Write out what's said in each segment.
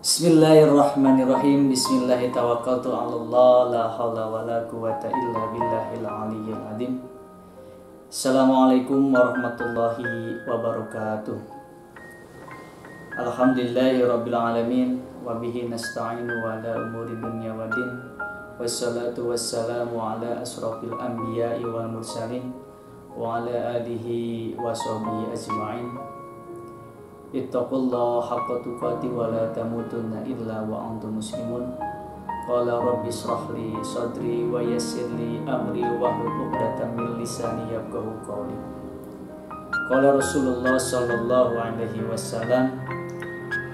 Bismillahirrahmanirrahim. Bismillahirrahmanirrahim. La haula wala quwata illa billahil aliyyil azim. Assalamualaikum warahmatullahi wabarakatuh. Alhamdulillahirabbil alamin wa bihi nasta'inu ala umuri dunya waddin. Wassalatu wassalamu ala asrofil anbiya'i wal mursalin wa ala alihi wa sahbihi ajma'in. Ittaqullaha haqqa tuqatih wa la tamutunna illa wa antum muslimun. Qala rabbi shrah li sadri wa yassir li amri wahlul 'uqdatam min lisani yafqahu qawli. Qala Rasulullah sallallahu alaihi wasallam,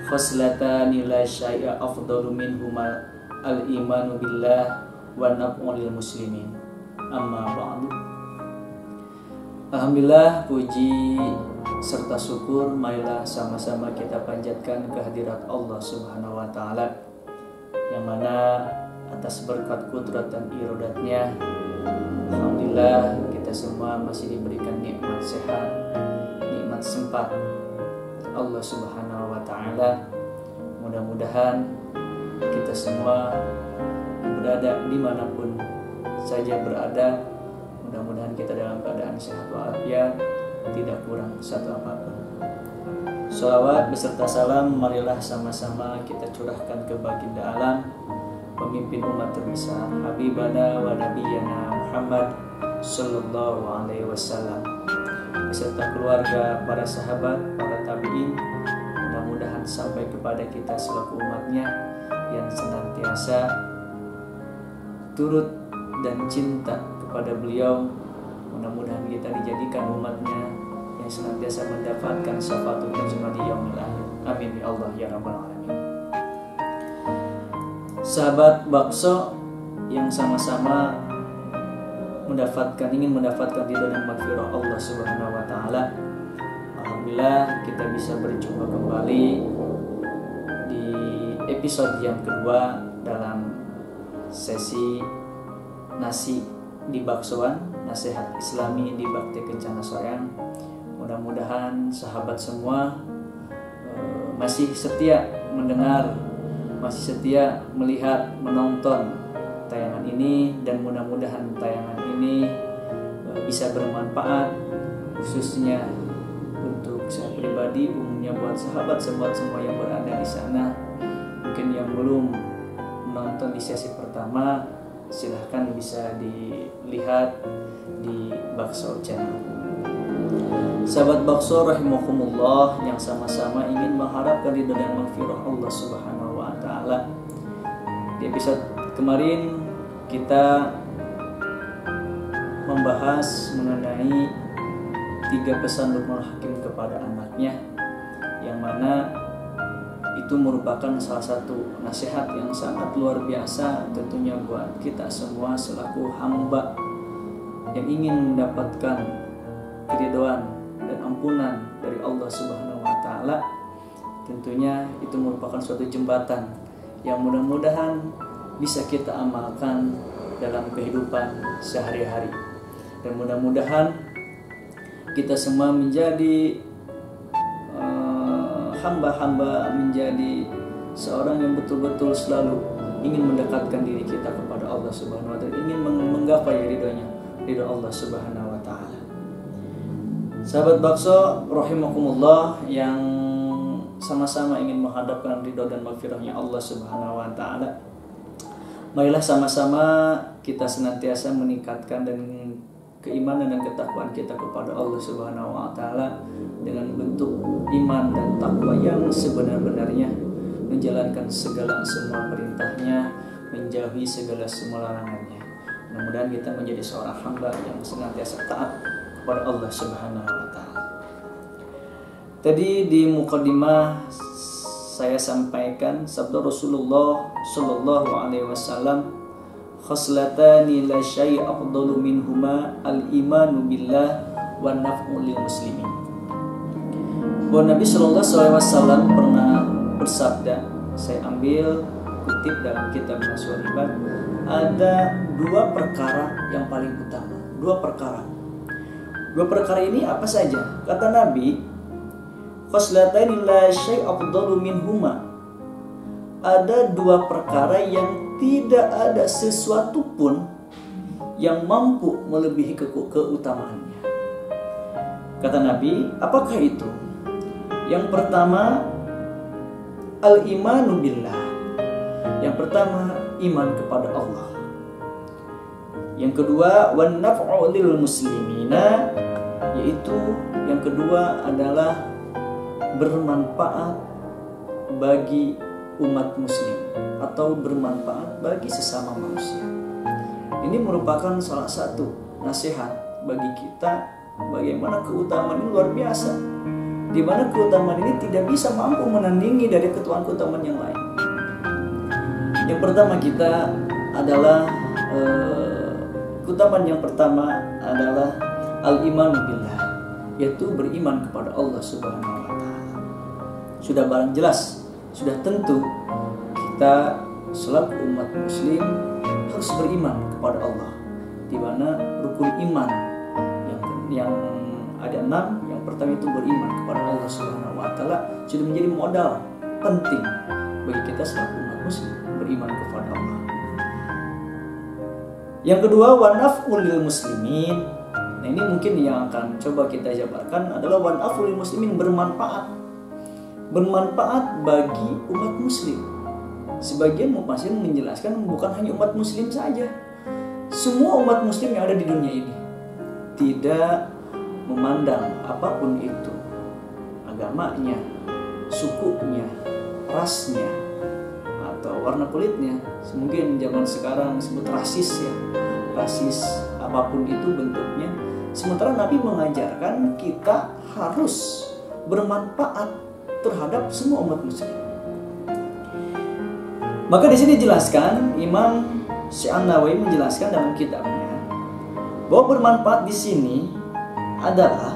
khoslatani la syai'a afdalu minhuma al-imanu billah wa naf'u lil muslimin. Amma ba'du. Alhamdulillah, puji serta syukur marilah sama-sama kita panjatkan kehadirat Allah Subhanahu wa taala, yang mana atas berkat kudrat dan iradatnya, alhamdulillah kita semua masih diberikan nikmat sehat, nikmat sempat Allah Subhanahu wa taala. Mudah-mudahan kita semua berada dimanapun saja berada, mudah-mudahan kita dalam keadaan sehat walafiat, tidak kurang satu apapun. Sholawat beserta salam marilah sama-sama kita curahkan ke baginda alam, pemimpin umat terbesar, Habibana wa Nabiyana Muhammad sallallahu alaihi wasallam, beserta keluarga, para sahabat, para tabi'in. Mudah-mudahan sampai kepada kita selaku umatnya yang senantiasa turut dan cinta kepada beliau. Mudah-mudahan kita dijadikan umatnya yang senantiasa mendapatkan syafaatul uzma di yaumil akhir. Amin ya Allah ya rabbal alamin. Sahabat bakso yang sama-sama ingin mendapatkan ridha dan maghfirah Allah Subhanahu wa taala. Alhamdulillah kita bisa berjumpa kembali di episode yang kedua dalam sesi nasi di baksoan, nasihat Islami di Bakti Kencana Soreang. Mudah-mudahan sahabat semua masih setia mendengar, masih setia melihat, menonton tayangan ini, dan mudah-mudahan tayangan ini bisa bermanfaat khususnya untuk saya pribadi, umumnya buat sahabat semua yang berada di sana. Mungkin yang belum menonton di sesi pertama, silahkan bisa dilihat di Bakso Channel. Sahabat bakso rahimakumullah yang sama-sama ingin mengharapkan ridha dan maghfirah Allah Subhanahu wa taala. Di episode kemarin kita membahas mengenai 3 pesan Luqmanul Hakim kepada anaknya, yang mana itu merupakan salah satu nasihat yang sangat luar biasa tentunya buat kita semua selaku hamba yang ingin mendapatkan keridhaan dan ampunan dari Allah Subhanahu wa taala. Tentunya itu merupakan suatu jembatan yang mudah-mudahan bisa kita amalkan dalam kehidupan sehari-hari, dan mudah-mudahan kita semua menjadi hamba-hamba, menjadi seorang yang betul-betul selalu ingin mendekatkan diri kita kepada Allah Subhanahu wa taala, ingin menggapai ridha Allah Subhanahu wa taala. Sahabat bakso rahimakumullah yang sama-sama ingin menghadapkan ridha dan maghfirahnya Allah Subhanahu wa taala, marilah sama-sama kita senantiasa meningkatkan dan keimanan dan ketakwaan kita kepada Allah Subhanahu wa taala dengan bentuk iman dan takwa yang sebenar-benarnya, menjalankan segala semua perintahnya, menjauhi segala semua larangannya. Mudah-mudahan kita menjadi seorang hamba yang senantiasa taat kepada Allah Subhanahu wa taala. Tadi di mukadimah saya sampaikan sabda Rasulullah sallallahu alaihi wasallam, khoslatani la syai'a afdalu minhuma al-imanu billah wa naf'u lil muslimin. Bahwa Nabi sallallahu alaihi wasallam pernah bersabda, saya ambil kutip dalam kitab Nasrul Ibad, ada 2 perkara yang paling utama. 2 perkara ini apa saja? Kata Nabi, khoslataini la syai'a afdalu minhuma ada dua perkara yang tidak ada sesuatu pun yang mampu melebihi keutamaannya. Kata Nabi, apakah itu? Yang pertama, al-imanu billah. Yang pertama, iman kepada Allah. Yang kedua, wan naf'u lil muslimina, yaitu yang kedua adalah bermanfaat bagi umat muslim atau bermanfaat bagi sesama manusia. Ini merupakan salah satu nasihat bagi kita bagaimana keutamaan ini luar biasa, di mana keutamaan ini tidak bisa mampu menandingi dari keutamaan yang lain. Yang pertama kita adalah keutamaan yang pertama adalah al-iman billah, yaitu beriman kepada Allah Subhanahu wa taala. Sudah barang jelas, sudah tentu kita selaku umat muslim harus beriman kepada Allah, di mana rukun iman yang ada 6. Yang pertama itu beriman kepada Allah Subhanahu wa taala sudah menjadi modal penting bagi kita selaku umat muslim, beriman kepada Allah. Yang kedua, wa naf'ul lil muslimin. Nah, ini mungkin yang akan coba kita jabarkan adalah wa naf'ul lil muslimin, bermanfaat bagi umat muslim. Sebagian mufassir menjelaskan bukan hanya umat muslim saja, semua umat muslim yang ada di dunia ini, tidak memandang apapun itu, agamanya, sukunya, rasnya, atau warna kulitnya. Mungkin zaman sekarang disebut rasis ya, rasis apapun itu bentuknya. Sementara Nabi mengajarkan kita harus bermanfaat terhadap semua umat muslim. Maka di sini dijelaskan, Imam Syekh-An-Nawawi menjelaskan dalam kitabnya bahwa bermanfaat di sini adalah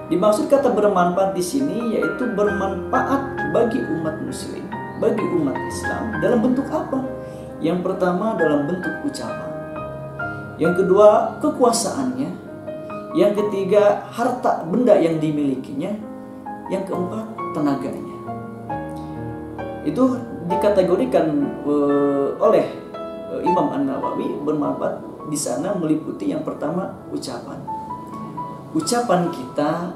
dimaksud kata bermanfaat di sini yaitu bermanfaat bagi umat muslim, bagi umat Islam dalam bentuk apa? Yang pertama dalam bentuk ucapan, yang kedua kekuasaannya, yang ketiga harta benda yang dimilikinya, yang keempat tenaganya. Itu dikategorikan oleh Imam An-Nawawi bermanfaat di sana meliputi yang pertama ucapan. Ucapan kita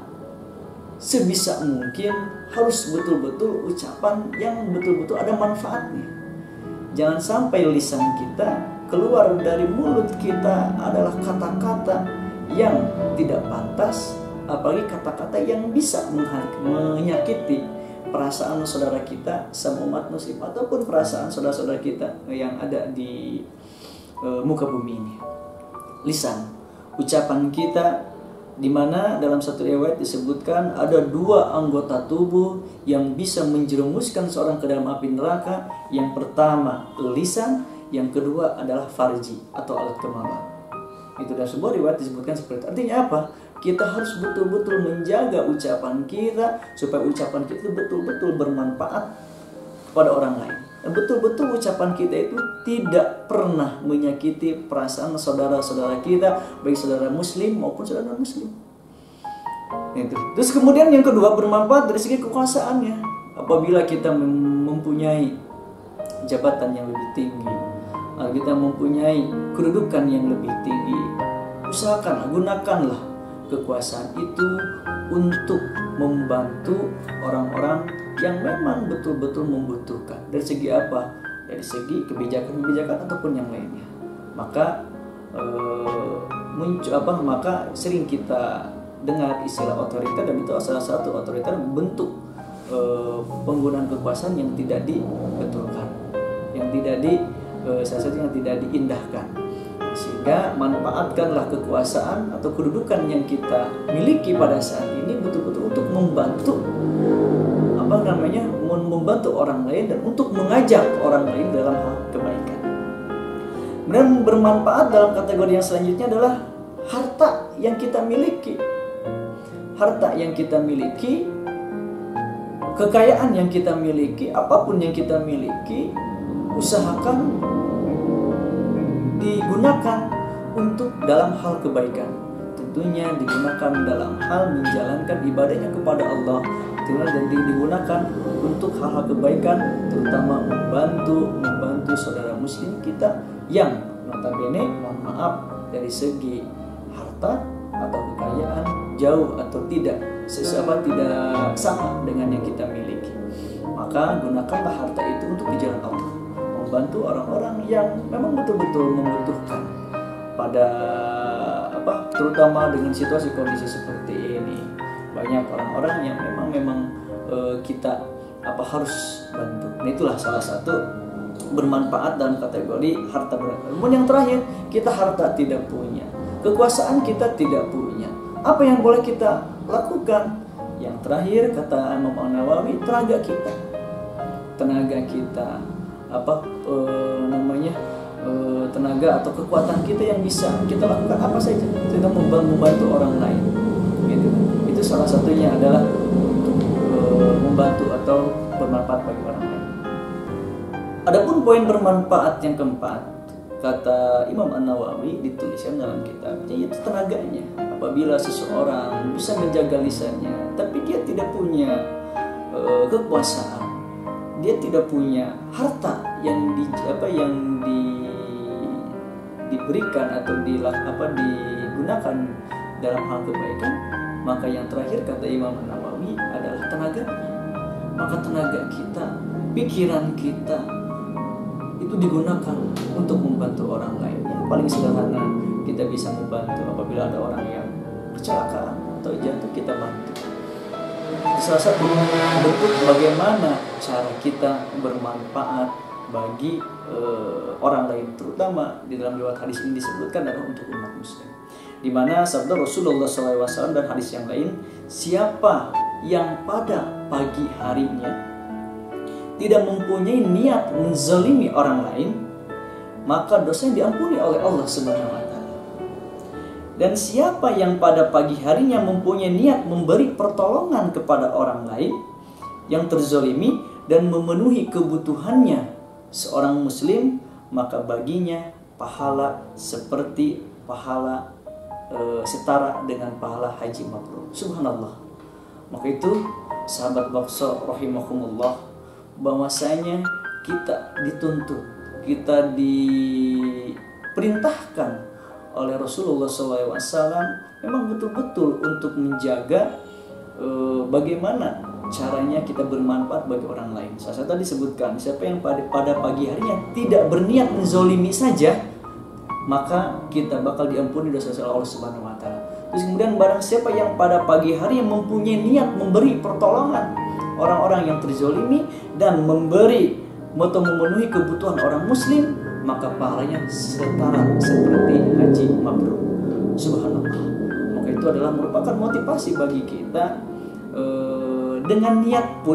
sebisa mungkin harus betul-betul ucapan yang betul-betul ada manfaatnya. Jangan sampai lisan kita keluar dari mulut kita adalah kata-kata yang tidak pantas, apalagi kata-kata yang bisa menyakiti perasaan saudara kita sama umat muslim ataupun perasaan saudara-saudara kita yang ada di muka bumi ini. Lisan, ucapan kita, di mana dalam satu riwayat disebutkan ada 2 anggota tubuh yang bisa menjerumuskan seorang ke dalam api neraka. Yang pertama lisan, yang kedua adalah farji atau alat kemaluan. Itu dalam sebuah riwayat disebutkan seperti itu. Artinya apa? Kita harus betul-betul menjaga ucapan kita supaya ucapan kita betul-betul bermanfaat kepada orang lain. Dan betul-betul ucapan kita itu tidak pernah menyakiti perasaan saudara-saudara kita, baik saudara muslim maupun saudara muslim. Itu. Terus kemudian yang kedua bermanfaat dari segi kekuasaannya. Apabila kita mempunyai jabatan yang lebih tinggi, kita mempunyai kedudukan yang lebih tinggi, usahakanlah, gunakanlah kekuasaan itu untuk membantu orang-orang yang memang betul-betul membutuhkan. Dari segi apa? Dari segi kebijakan-kebijakan ataupun yang lainnya. Maka maka sering kita dengar istilah otoriter, dan itu salah satu otoriter bentuk penggunaan kekuasaan yang tidak dibetulkan, yang tidak salah satu yang tidak diindahkan. Sehingga manfaatkanlah kekuasaan atau kedudukan yang kita miliki pada saat ini betul-betul untuk membantu membantu orang lain dan untuk mengajak orang lain dalam hal kebaikan. Dan bermanfaat dalam kategori yang selanjutnya adalah harta yang kita miliki. Harta yang kita miliki, kekayaan yang kita miliki, apapun yang kita miliki, usahakan digunakan untuk dalam hal kebaikan. Tentunya digunakan dalam hal menjalankan ibadahnya kepada Allah, dan digunakan untuk hal-hal kebaikan, terutama membantu saudara muslim kita yang notabene, mohon maaf, dari segi harta atau kekayaan jauh atau tidak tidak sama dengan yang kita miliki. Maka gunakanlah harta itu untuk di jalan Allah, membantu orang-orang yang memang betul-betul membutuhkan pada terutama dengan situasi kondisi seperti ini. Banyak orang-orang yang memang kita harus bantu. Nah, itulah salah satu bermanfaat dalam kategori harta bermanfaat. Kemudian yang terakhir, kita harta tidak punya, kekuasaan kita tidak punya. Apa yang boleh kita lakukan? Yang terakhir kata Imam An-Nawawi, tenaga kita, tenaga atau kekuatan kita yang bisa kita lakukan apa saja, kita membantu orang lain. Gitu. Itu salah satunya adalah membantu atau bermanfaat bagi orang lain. Adapun poin bermanfaat yang keempat, kata Imam An-Nawawi dituliskan dalam kitabnya, yaitu tenaganya. Apabila seseorang bisa menjaga lisannya, tapi dia tidak punya kekuasaan, dia tidak punya harta yang diberikan atau digunakan dalam hal kebaikan, maka yang terakhir kata Imam Nawawi adalah tenaga. Maka tenaga kita, pikiran kita itu digunakan untuk membantu orang lain. Yang paling sederhana, kita bisa membantu apabila ada orang yang kecelakaan atau jatuh, kita bantu. Salah satu bentuk bagaimana cara kita bermanfaat bagi orang lain, terutama di dalam riwayat hadis ini disebutkan adalah untuk umat muslim, di mana sabda Rasulullah SAW dan hadis yang lain, siapa yang pada pagi harinya tidak mempunyai niat menzalimi orang lain, maka dosanya diampuni oleh Allah Subhanahu wa Ta'ala. Dan siapa yang pada pagi harinya mempunyai niat memberi pertolongan kepada orang lain yang terzalimi dan memenuhi kebutuhannya seorang muslim, maka baginya pahala seperti pahala setara dengan pahala haji mabrur. Subhanallah. Maka itu sahabat bakso rahimakumullah, bahwasanya kita dituntut, kita diperintahkan oleh Rasulullah SAW memang betul-betul untuk menjaga bagaimana caranya kita bermanfaat bagi orang lain. Saya tadi sebutkan, siapa yang pada pagi harinya tidak berniat menzolimi saja, maka kita bakal diampuni dosa Allah Subhanahu wa Ta'ala. Terus kemudian barang siapa yang pada pagi hari yang mempunyai niat memberi pertolongan orang-orang yang terzolimi dan memberi atau memenuhi kebutuhan orang muslim, maka pahalanya setara seperti haji mabrur. Subhanallah. Maka itu adalah merupakan motivasi bagi kita. Dengan niat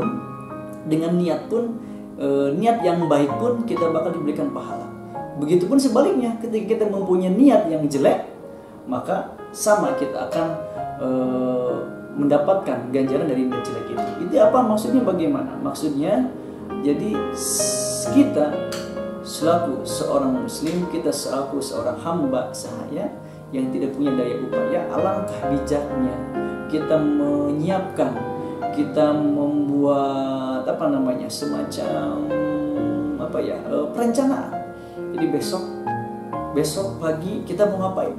yang baik pun kita bakal diberikan pahala. Begitupun sebaliknya, ketika kita mempunyai niat yang jelek, maka sama kita akan mendapatkan ganjaran dari niat jelek itu. Itu apa maksudnya? Bagaimana maksudnya? Jadi kita selaku seorang muslim, kita selaku seorang hamba sahaya yang tidak punya daya upaya, alangkah bijaknya kita menyiapkan, kita membuat semacam perencanaan. Jadi besok pagi kita mau ngapain?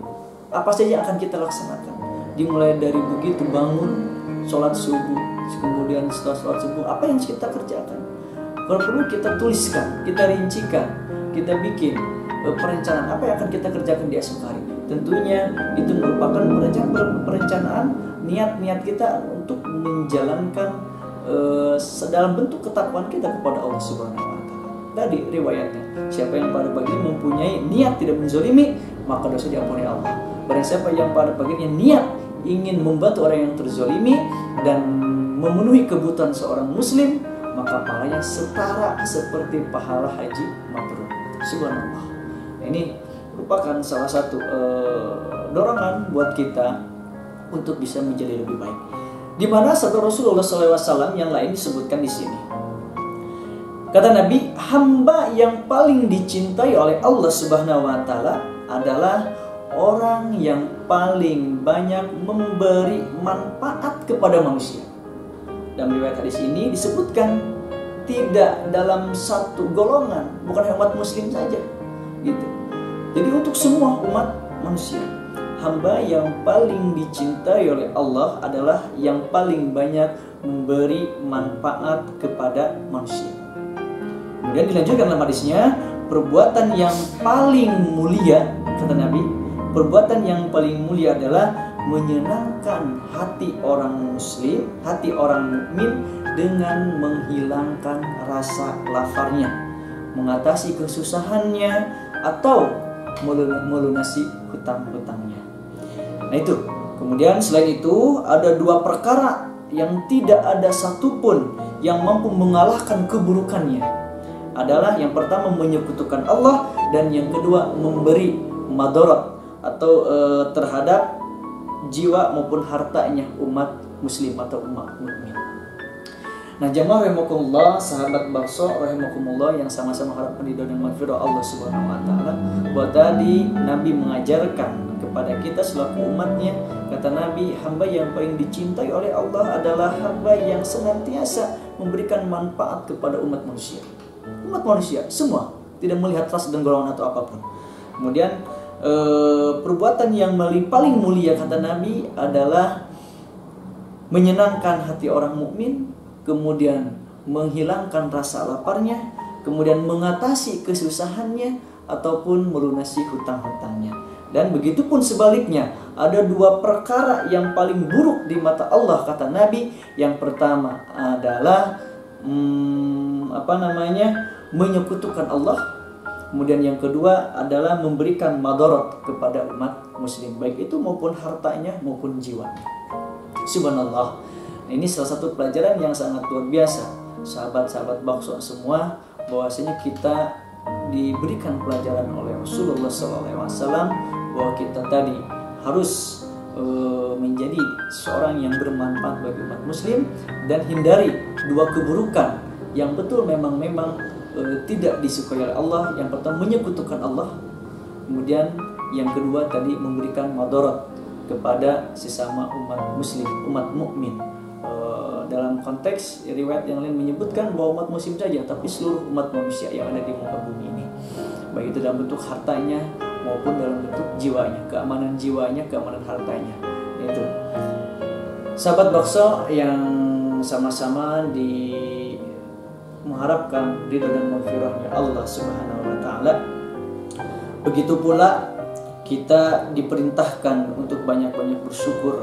Apa saja akan kita laksanakan? Dimulai dari begitu bangun, sholat subuh, kemudian setelah sholat subuh apa yang kita kerjakan? Kalau perlu kita tuliskan, kita rincikan, kita bikin perencanaan apa yang akan kita kerjakan di esok hari. Tentunya itu merupakan perencanaan niat kita untuk menjalankan dalam bentuk ketakwaan kita kepada Allah Subhanahu wa Ta'ala. Tadi riwayatnya, siapa yang pada pagi mempunyai niat tidak menzalimi, maka dosa diampuni Allah. Barang siapa yang pada paginya niat ingin membantu orang yang terzalimi dan memenuhi kebutuhan seorang muslim, maka pahalanya setara seperti pahala haji mabrur. Subhanallah. Ini merupakan salah satu dorongan buat kita untuk bisa menjadi lebih baik. Di mana sabda Rasulullah SAW yang lain disebutkan di sini. Kata Nabi, hamba yang paling dicintai oleh Allah Subhanahu wa Ta'ala adalah orang yang paling banyak memberi manfaat kepada manusia. Dalam riwayat hadis ini disebutkan tidak dalam satu golongan, bukan umat muslim saja gitu. Jadi untuk semua umat manusia, hamba yang paling dicintai oleh Allah adalah yang paling banyak memberi manfaat kepada manusia. Kemudian dilanjutkan dalam hadisnya, perbuatan yang paling mulia, kata Nabi, perbuatan yang paling mulia adalah menyenangkan hati orang muslim, hati orang mukmin dengan menghilangkan rasa laparnya, mengatasi kesusahannya, atau melunasi hutang-hutangnya. Nah itu. Kemudian selain itu ada dua perkara yang tidak ada satupun yang mampu mengalahkan keburukannya. Adalah yang pertama menyekutukan Allah, dan yang kedua memberi madarat atau terhadap jiwa maupun hartanya umat muslim atau umat mukmin. Nah, jamaah rahimakumullah, sahabat bakso rahimakumullah yang sama-sama harapkan ridho dan maghfirah Allah Subhanahu wa taala, bahwa tadi Nabi mengajarkan kepada kita selaku umatnya, kata Nabi, hamba yang paling dicintai oleh Allah adalah hamba yang senantiasa memberikan manfaat kepada umat manusia. Umat manusia semua, tidak melihat ras dan golongan atau apapun. Kemudian perbuatan yang paling mulia, kata Nabi, adalah menyenangkan hati orang mukmin, kemudian menghilangkan rasa laparnya, kemudian mengatasi kesusahannya, ataupun melunasi hutang-hutangnya. Dan begitu pun sebaliknya, ada dua perkara yang paling buruk di mata Allah, kata Nabi. Yang pertama adalah menyekutukan Allah. Kemudian yang kedua adalah memberikan madarat kepada umat muslim, baik itu maupun hartanya maupun jiwanya. Subhanallah. Ini salah satu pelajaran yang sangat luar biasa, sahabat-sahabat bakso semua, bahwasanya kita diberikan pelajaran oleh Rasulullah SAW bahwa kita tadi harus menjadi seorang yang bermanfaat bagi umat muslim dan hindari dua keburukan yang betul memang tidak disukai oleh Allah. Yang pertama menyekutukan Allah, kemudian yang kedua tadi memberikan madarat kepada sesama umat muslim, umat mukmin. Dalam konteks riwayat yang lain menyebutkan bahwa umat muslim saja, tapi seluruh umat manusia yang ada di muka bumi ini, baik itu dalam bentuk hartanya maupun dalam bentuk jiwanya, keamanan jiwanya, keamanan hartanya. Itu sahabat bakso yang sama-sama mengharapkan ridha dan maghfirahnya Allah Subhanahu wa taala. Begitu pula kita diperintahkan untuk banyak-banyak bersyukur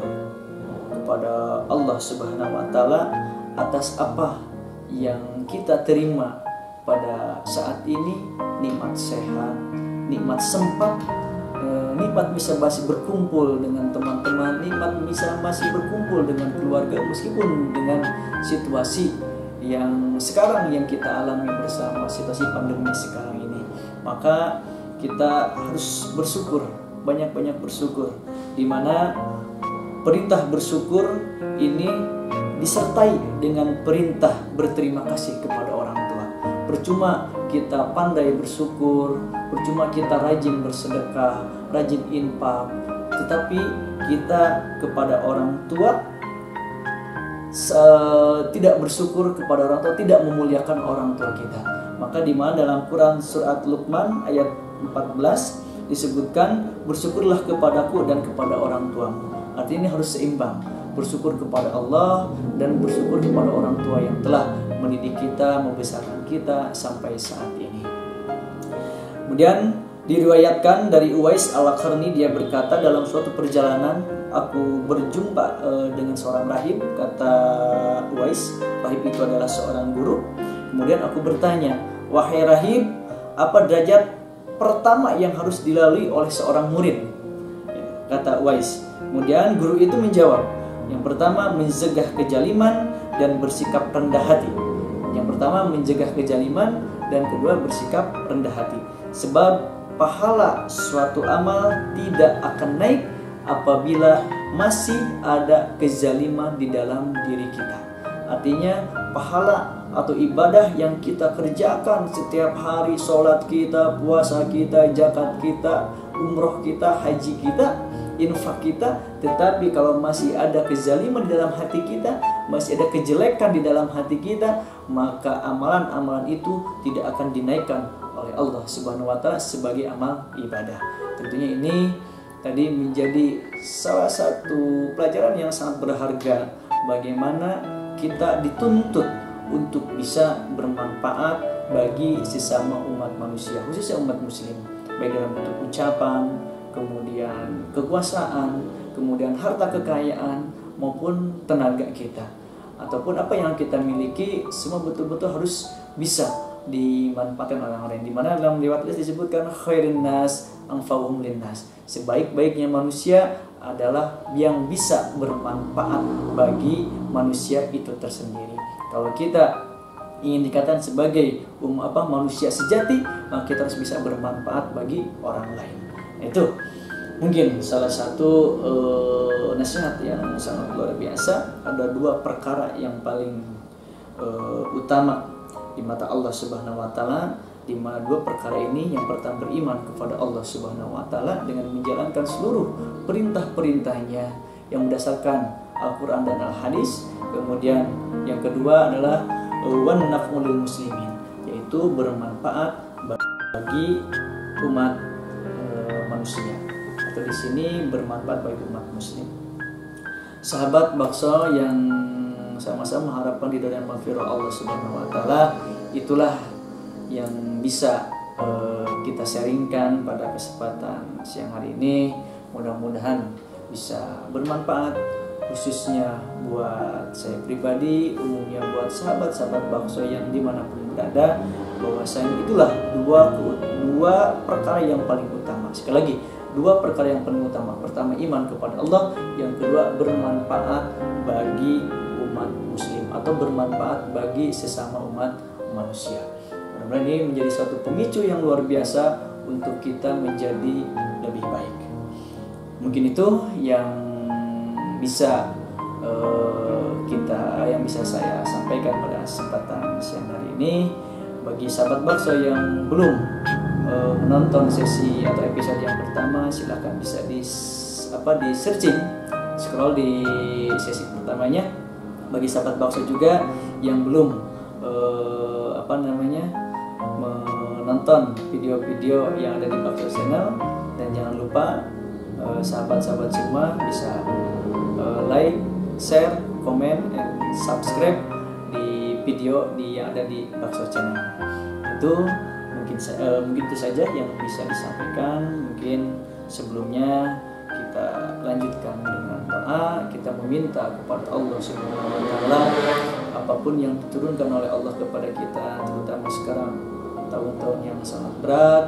kepada Allah Subhanahu wa taala atas apa yang kita terima pada saat ini, nikmat sehat, nikmat sempat, nikmat bisa masih berkumpul dengan teman-teman, nikmat bisa masih berkumpul dengan keluarga meskipun dengan situasi yang sekarang yang kita alami bersama, situasi pandemi sekarang ini. Maka kita harus bersyukur, banyak-banyak bersyukur, di mana perintah bersyukur ini disertai dengan perintah berterima kasih kepada orang tua. Percuma kita pandai bersyukur, percuma kita rajin bersedekah, rajin infak, tetapi kita kepada orang tua tidak bersyukur kepada orang tua, tidak memuliakan orang tua kita. Maka di mana dalam Quran surat Luqman ayat 14 disebutkan, bersyukurlah kepadaku dan kepada orang tuamu. Artinya ini harus seimbang, bersyukur kepada Allah dan bersyukur kepada orang tua yang telah mendidik kita, membesarkan kita sampai saat ini. Kemudian diriwayatkan dari Uwais Al-Qarni, dia berkata, dalam suatu perjalanan aku berjumpa dengan seorang rahib. Kata Uwais, rahib itu adalah seorang guru. Kemudian aku bertanya, wahai rahib, apa derajat pertama yang harus dilalui oleh seorang murid? Kata Uwais. Kemudian guru itu menjawab, yang pertama mencegah kejaliman dan bersikap rendah hati. Yang pertama mencegah kejaliman dan kedua bersikap rendah hati. Sebab pahala suatu amal tidak akan naik apabila masih ada kezaliman di dalam diri kita. Artinya pahala atau ibadah yang kita kerjakan setiap hari, sholat kita, puasa kita, zakat kita, umroh kita, haji kita, infak kita, tetapi kalau masih ada kezaliman di dalam hati kita, masih ada kejelekan di dalam hati kita, maka amalan-amalan itu tidak akan dinaikkan oleh Allah Subhanahu wa taala sebagai amal ibadah. Tentunya ini tadi menjadi salah satu pelajaran yang sangat berharga, bagaimana kita dituntut untuk bisa bermanfaat bagi sesama umat manusia, khususnya umat muslim, baik dalam bentuk ucapan, kemudian kekuasaan, kemudian harta kekayaan, maupun tenaga kita, ataupun apa yang kita miliki, semua betul-betul harus bisa dimanfaatkan orang lain. Dimana dalam riwayat disebutkan khairin nas anfa'uhum linnas, sebaik-baiknya manusia adalah yang bisa bermanfaat bagi manusia itu tersendiri. Kalau kita ingin dikatakan sebagai manusia sejati, maka kita harus bisa bermanfaat bagi orang lain. Itu mungkin salah satu nasihat yang sangat luar biasa. Ada dua perkara yang paling utama di mata Allah Subhanahu wa taala, di mana dua perkara ini, yang pertama beriman kepada Allah Subhanahu wa taala dengan menjalankan seluruh perintah-perintahnya yang berdasarkan Al-Qur'an dan Al-Hadis. Kemudian yang kedua adalah wan naf'ul muslimin, yaitu bermanfaat bagi umat manusia, atau di sini bermanfaat bagi umat muslim. Sahabat bakso yang sama-sama mengharapkan ridho dan maghfirah Allah Subhanahu wa taala, itulah yang bisa kita sharingkan pada kesempatan siang hari ini. Mudah-mudahan bisa bermanfaat, khususnya buat saya pribadi, umumnya buat sahabat-sahabat bakso yang dimanapun berada, bahwasanya itulah dua perkara yang paling utama. Sekali lagi, dua perkara yang paling utama. Pertama, iman kepada Allah. Yang kedua, bermanfaat bagi umat muslim atau bermanfaat bagi sesama umat manusia. Mudah-mudahan ini menjadi suatu pemicu yang luar biasa untuk kita menjadi lebih baik. Mungkin itu yang bisa saya sampaikan pada kesempatan siang hari ini. Bagi sahabat bakso yang belum menonton sesi atau episode yang pertama, silahkan bisa di searching, scroll di sesi pertamanya. Bagi sahabat bakso juga yang belum menonton video-video yang ada di Bakso Channel, dan jangan lupa sahabat-sahabat semua bisa like, share, komen, and subscribe di video yang ada di Bakso Channel. Itu mungkin itu saja yang bisa disampaikan. Mungkin sebelumnya kita lanjutkan dengan doa. Kita meminta kepada Allah Subhanahu wa taala apapun yang diturunkan oleh Allah kepada kita, terutama sekarang tahun-tahun yang sangat berat,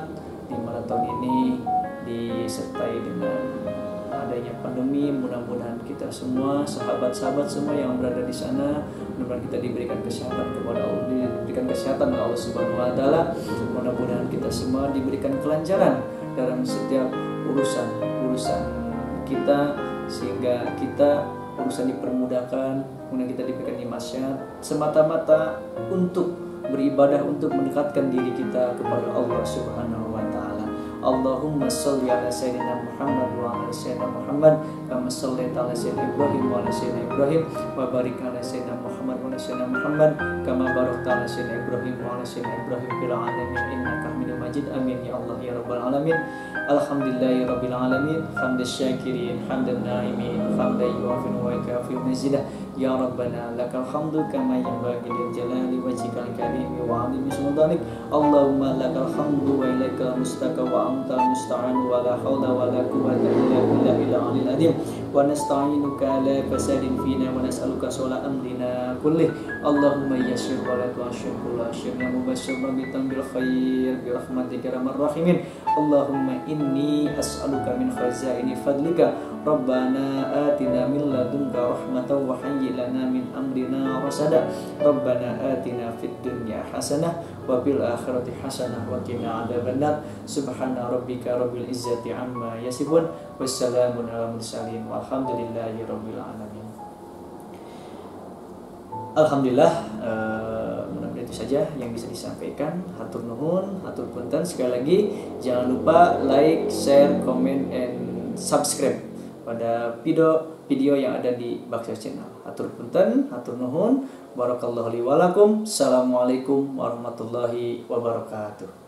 di mana tahun ini disertai dengan adanya pandemi. Mudah-mudahan kita semua, sahabat-sahabat semua yang berada di sana, mudah-mudahan kita diberikan kesehatan kepada Allah, diberikan kesehatan oleh Allah Subhanahu wa taala. Mudah-mudahan kita semua diberikan kelancaran dalam setiap urusan kita, sehingga kita urusan dipermudahkan, kemudian kita diberikan nikmat semata-mata untuk beribadah, untuk mendekatkan diri kita kepada Allah Subhanahu wa taala. Allahumma sholli ala sayyidina Muhammad wa ala sayyidina Muhammad kama shallaita ala sayyidina Ibrahim wa ala sayyidina Ibrahim wa barik ala sayyidina Muhammad wa ala sayyidina Muhammad kama barakta ala sayyidina Ibrahim wa ala sayyidina Ibrahim fil alamin innaka Hamidum Majid. Amin ya Allah ya rabbal alamin. Alhamdulillahi rabbil alamin, hamdan syakirin, hamdan naimin, hamdan yuafin wa yukafi mazidah. Ya Rabbana lakal hamdu kama yanbaghi lil jalali wajhikal karim wa 'azimi sultanik. Allahumma lakal hamdu wa ilaikal mustaka wa antal musta'an wa la haula wa la quwwata illa billahil aliyil azim. Wa nasta'inuka ala fasadin fina wa nas'aluka shala amrina kullih. Allahumma yassir wa la tu'assir wa asyirna mubasyshir bi tambil khair bi rahmatika arhamar rahimin. Allahumma inni as'aluka min khazaini fadlika Rabbana atina min ladunka rahmatan wa hayyi lana min amrina rasada. Rabbana atina fid dunya hasanah wa fil akhirati hasanah wa qina adzabannar. Subhana rabbika rabbil izzati amma yasifun wassalamun alal mursalin walhamdulillahi rabbil alamin. Alhamdulillah, mudah-mudahan itu saja yang bisa disampaikan. Hatur nuhun, hatur punten. Sekali lagi jangan lupa like, share, comment, and subscribe pada video video yang ada di Baksya Channel. Hatur punten, hatur nuhun. Barakallahu li walakum. Assalamualaikum warahmatullahi wabarakatuh.